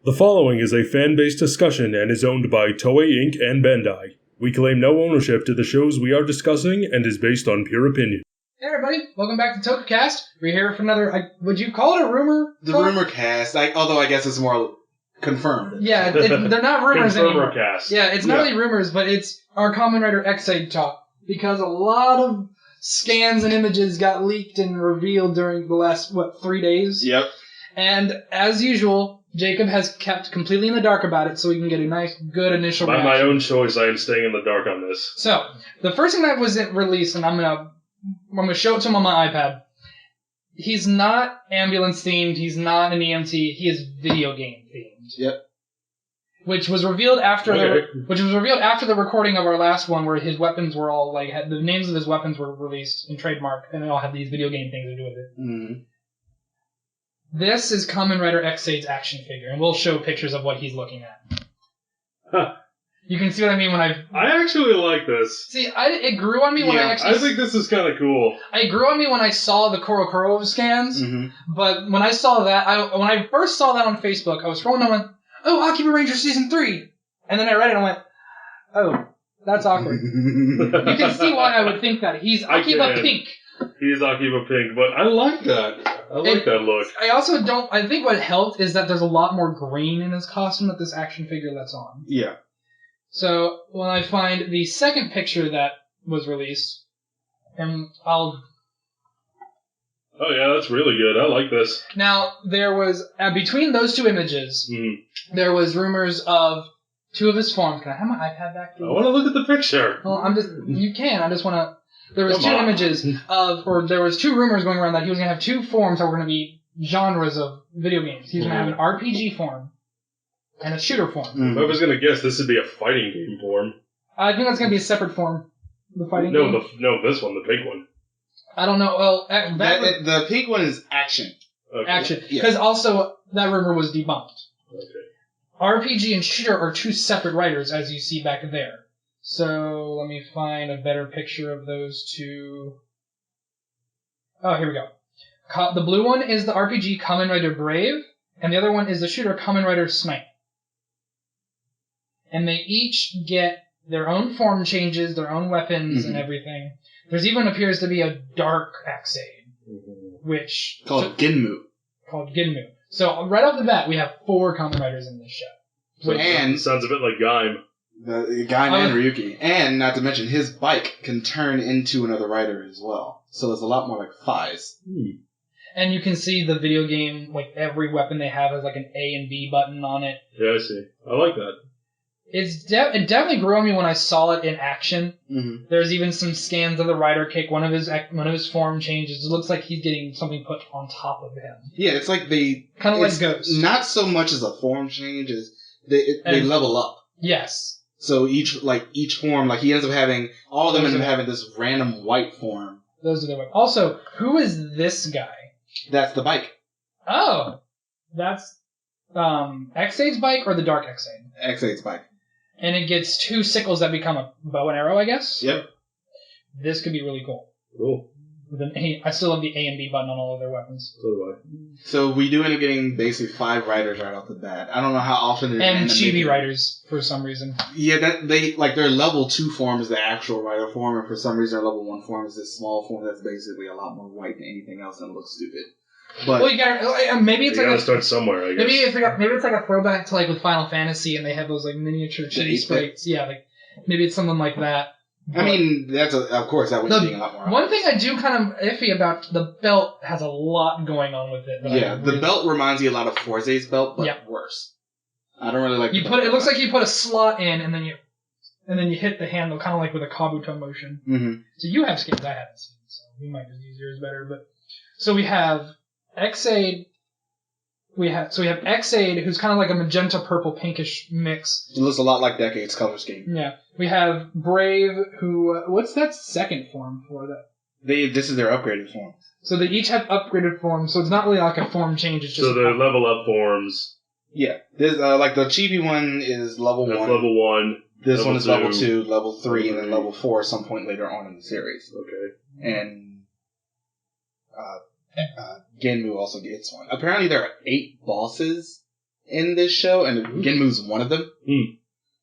The following is a fan-based discussion and is owned by Toei Inc. and Bandai. We claim no ownership to the shows we are discussing and is based on pure opinion. Hey everybody, welcome back to Tokucast. We're here for another, would you call it a rumor? The rumor cast, although I guess it's more confirmed. Yeah, they're not rumors anymore. Cast. Yeah, it's not really rumors, but it's our Kamen Rider X-Aid talk. Because a lot of scans and images got leaked and revealed during the last, 3 days? Yep. And as usual, Jacob has kept completely in the dark about it so we can get a nice, good initial reaction. By my own choice, I am staying in the dark on this. So, the first thing that was released, and I'm gonna show it to him on my iPad. He's not ambulance themed. He's not an EMT. He is video game themed. Yep. Which was revealed after the recording of our last one, where his weapons were all the names of his weapons were released and trademarked, and they all had these video game things to do with it. Mm-hmm. This is Kamen Rider X-Aid's action figure, and we'll show pictures of what he's looking at. Huh. You can see what I mean when I actually like this. See, it grew on me when I actually... I think this is kind of cool. It grew on me when I saw the Coro-Coro scans, but when I saw that, when I first saw that on Facebook, I was scrolling and I went, oh, Akiba Ranger Season 3! And then I read it and I went, oh, that's awkward. You can see why I would think that. He's Akiba Pink. He's Akiba Pink, but I like that. I like that look. I think what helped is that there's a lot more green in his costume with this action figure that's on. Yeah. So, when I find the second picture that was released, and I'll... Oh yeah, that's really good. I like this. Now, there was, between those two images, there was rumors of two of his forms. Can I have my iPad back, please? I want to look at the picture. Well, you can, I just want to... There was there was two rumors going around that he was going to have two forms that were going to be genres of video games. He was going to have an RPG form and a shooter form. If I was going to guess, this would be a fighting game form. I think that's going to be a separate form. The fighting game? No, this one, the pink one. I don't know. Well, the pink one is action. Okay. Action. Because also, that rumor was debunked. Okay. RPG and shooter are two separate writers, as you see back there. So, let me find a better picture of those two. Oh, here we go. The blue one is the RPG Kamen Rider Brave, and the other one is the shooter Kamen Rider Snipe. And they each get their own form changes, their own weapons, and everything. There's even appears to be a dark X-Aid, which... Called Ginmu. So, right off the bat, we have 4 Kamen Riders in this show. And sounds a bit like Gaim. The Gaim and Ryuki. And, not to mention, his bike can turn into another rider as well. So it's a lot more like Fies. And you can see the video game, every weapon they have has an A and B button on it. Yeah, I see. I like that. It definitely grew on me when I saw it in action. There's even some scans of the rider kick. One of his form changes. It looks like he's getting something put on top of him. Yeah, it's like they... Kind of like Ghost. Not so much as a form change as they level up. Yes. So each form, he ends up having... All of them end up having this random white form. Those are the ones. Also, who is this guy? That's the bike. Oh. That's X-Aid's bike or the Dark X-Aid? X-Aid's bike. And it gets 2 sickles that become a bow and arrow, I guess? Yep. This could be really cool. Cool. I still have the A and B button on all of their weapons. So do I. So we do end up getting basically 5 riders right off the bat. I don't know how often they and chibi riders for some reason. Yeah, their level 2 form is the actual rider form, and for some reason their level 1 form is this small form that's basically a lot more white than anything else and looks stupid. But well, you gotta maybe it's gotta start somewhere. I guess. Maybe it's like a throwback to with Final Fantasy, and they have those miniature chibi sprites. Yeah, maybe it's something like that. But, I mean, of course that would be a lot more. One thing I do kind of iffy about the belt has a lot going on with it. Yeah, the belt reminds me a lot of Forze's belt, but worse. I don't really like. It looks like you put a slot in, and then you hit the handle, kind of like with a Kabuto motion. So you have skins I haven't seen, so we might just use yours better. But so we have X-Aid. We have X-Aid, who's kind of like a magenta purple pinkish mix. It looks a lot like Decade's color scheme. Yeah. We have Brave, who what's that second form for that? This is their upgraded form. So they each have upgraded forms, so it's not really like a form change, it's just... So they're level up forms. Yeah. There's the chibi one is level 1. That's level 1. This one is level 2, level 3, and then level 4 at some point later on in the series. Okay. And Genmu also gets one. Apparently there are 8 bosses in this show, and Genmu's one of them. Mm.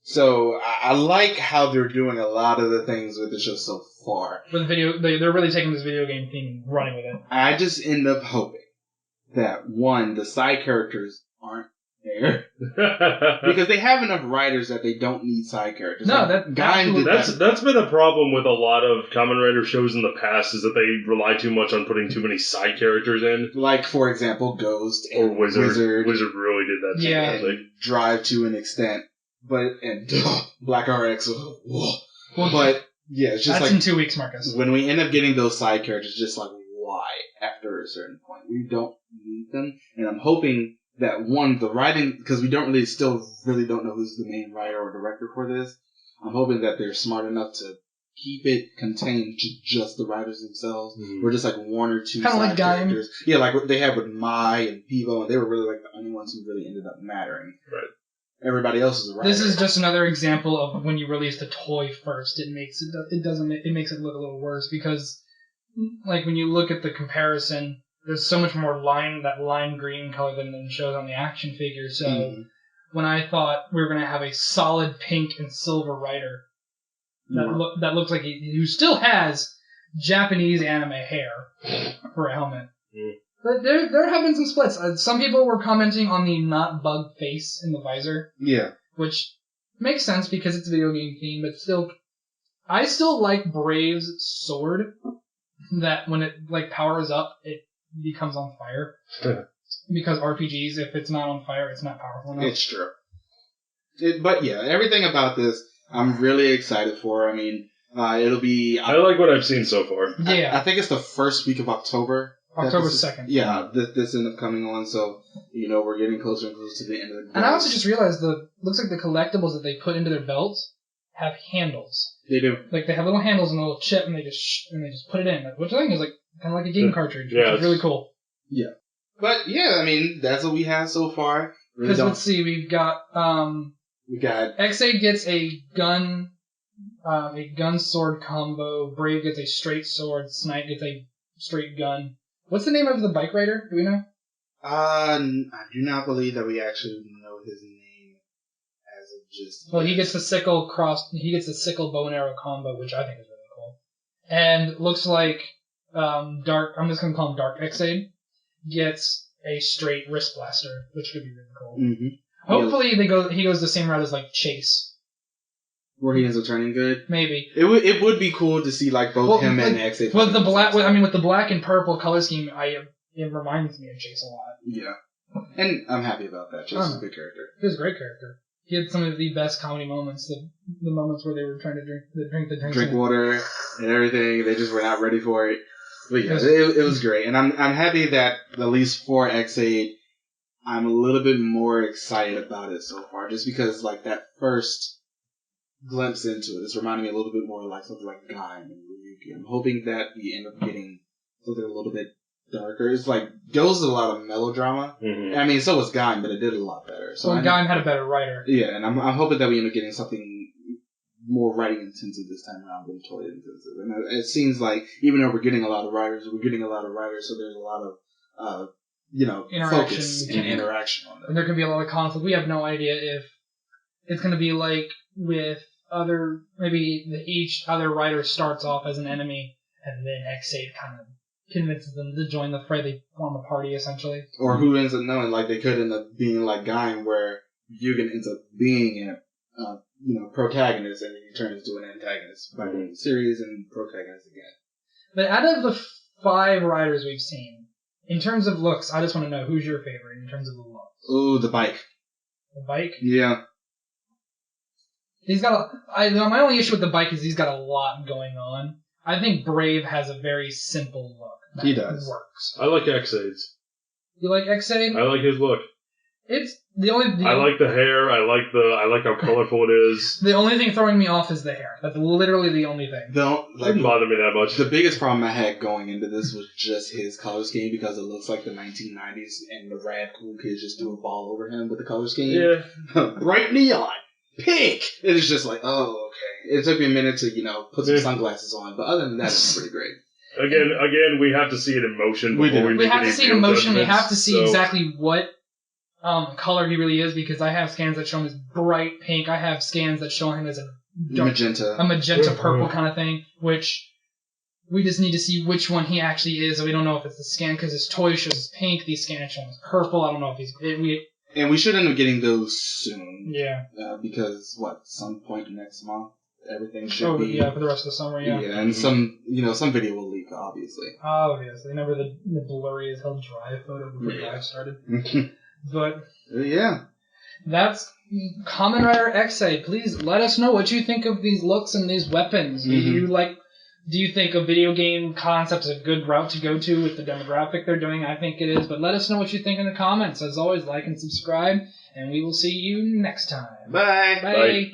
So I like how they're doing a lot of the things with the show so far. With they're really taking this video game theme and running with it. I just end up hoping that, one, the side characters aren't there. Because they have enough writers that they don't need side characters. No, that's been a problem with a lot of Kamen Rider shows in the past, is that they rely too much on putting too many side characters in. Like, for example, Ghost or and Wizard. Wizard really did that. Yeah. And Drive to an extent. And Black RX. But, yeah, it's just that's like... in 2 weeks, Marcus. When we end up getting those side characters, just like, why? After a certain point. We don't need them. And I'm hoping that, one, the writing, because we still really don't know who's the main writer or director for this. I'm hoping that they're smart enough to keep it contained to just the writers themselves. Mm-hmm. We're just like one or two kind of like characters. Yeah, like what they had with Mai and Pivo, and they were really like the only ones who really ended up mattering. Right. Everybody else is a writer. This is just another example of when you release the toy first, it makes it look a little worse, because like when you look at the comparison, there's so much more lime green color than shows on the action figure. So when I thought we were going to have a solid pink and silver rider that looks like who still has Japanese anime hair for a helmet. Mm. But there have been some splits. Some people were commenting on the not bug face in the visor. Yeah. Which makes sense because it's a video game theme, but still, I still like Brave's sword, that when it like powers up, it becomes on fire. Because RPGs, if it's not on fire, it's not powerful enough. It's true. But yeah, everything about this, I'm really excited for. I mean, it'll be... I like what I've seen so far. Yeah. I think it's the first week of October. October 2nd. Yeah, this ended up coming on, so, we're getting closer and closer to the end of the... And I also just realized looks like the collectibles that they put into their belts have handles. They do. Like, they have little handles and a little chip, and they just put it in, which I think is like kind of like a game cartridge, which is really cool. Yeah. But, yeah, I mean, that's what we have so far. Because, let's see, we've got... X8 gets a gun sword combo, Brave gets a straight sword, Snipe gets a straight gun. What's the name of the bike rider? Do we know? I do not believe that we actually know his name as of just... Well, he gets the sickle bow and arrow combo, which I think is really cool. And looks like I'm just going to call him Dark X8, gets a straight wrist blaster, which could be really cool. Mm-hmm. Hopefully he goes the same route as like Chase. Where he ends up turning good? Maybe. It would be cool to see like both him and X8. With the black and purple color scheme, it reminds me of Chase a lot. Yeah. And I'm happy about that. Chase is a good character. He was a great character. He had some of the best comedy moments, the moments where they were trying to drink water and everything. They just were not ready for it. But yeah, it was great. And I'm happy that at least for X8, I'm a little bit more excited about it so far. Just because like that first glimpse into it, it's reminding me a little bit more like something like Gaim and Ryuki. I'm hoping that we end up getting something a little bit darker. It's like Ghost is a lot of melodrama. Mm-hmm. I mean, so was Gaim, but it did a lot better. So Gaim had a better writer. Yeah, and I'm hoping that we end up getting something more writing intensive this time around than toy intensive. And it seems like even though we're getting a lot of writers, so there's a lot of focus and interaction on that. And there can be a lot of conflict. We have no idea if it's going to be like with each other writer starts off as an enemy, and then X8 kind of convinces them to join the fray. They form a party, essentially. Or who ends up knowing, like they could end up being like Gaim, where Yugen ends up being a protagonist, and then he turns into an antagonist by the series and protagonist again. But out of the 5 writers we've seen, in terms of looks, I just want to know who's your favorite in terms of the looks. Ooh, the bike. The bike? Yeah. He's got my only issue with the bike is he's got a lot going on. I think Brave has a very simple look. He does. Works. I like X8's. You like X8? I like his look. It's the only. I like the hair. I like how colorful it is. The only thing throwing me off is the hair. That's literally the only thing. Didn't bother me that much. The biggest problem I had going into this was just his color scheme, because it looks like the 1990s and the rad cool kids just do a ball over him with the color scheme. Yeah. Bright neon. Pink! It is just like, oh, okay. It took me a minute to, put some sunglasses on, but other than that, it's pretty great. Again, we have to see it in motion before we have to see it in motion. We have to see exactly what color he really is, because I have scans that show him as bright pink. I have scans that show him as a magenta purple kind of thing, which we just need to see which one he actually is. We don't know if it's the scan, because his toy shows pink, these scans show him as purple. I don't know if he's... And we should end up getting those soon. Yeah. Because, some point next month, everything should be... yeah, for the rest of the summer, yeah. Yeah, and some video will leak, obviously. Obviously. Remember the blurry as hell Drive photo before Drive started? But... yeah. That's Kamen Rider X8. Please let us know what you think of these looks and these weapons. Do you think a video game concept is a good route to go to with the demographic they're doing? I think it is, but let us know what you think in the comments. As always, like and subscribe, and we will see you next time. Bye. Bye.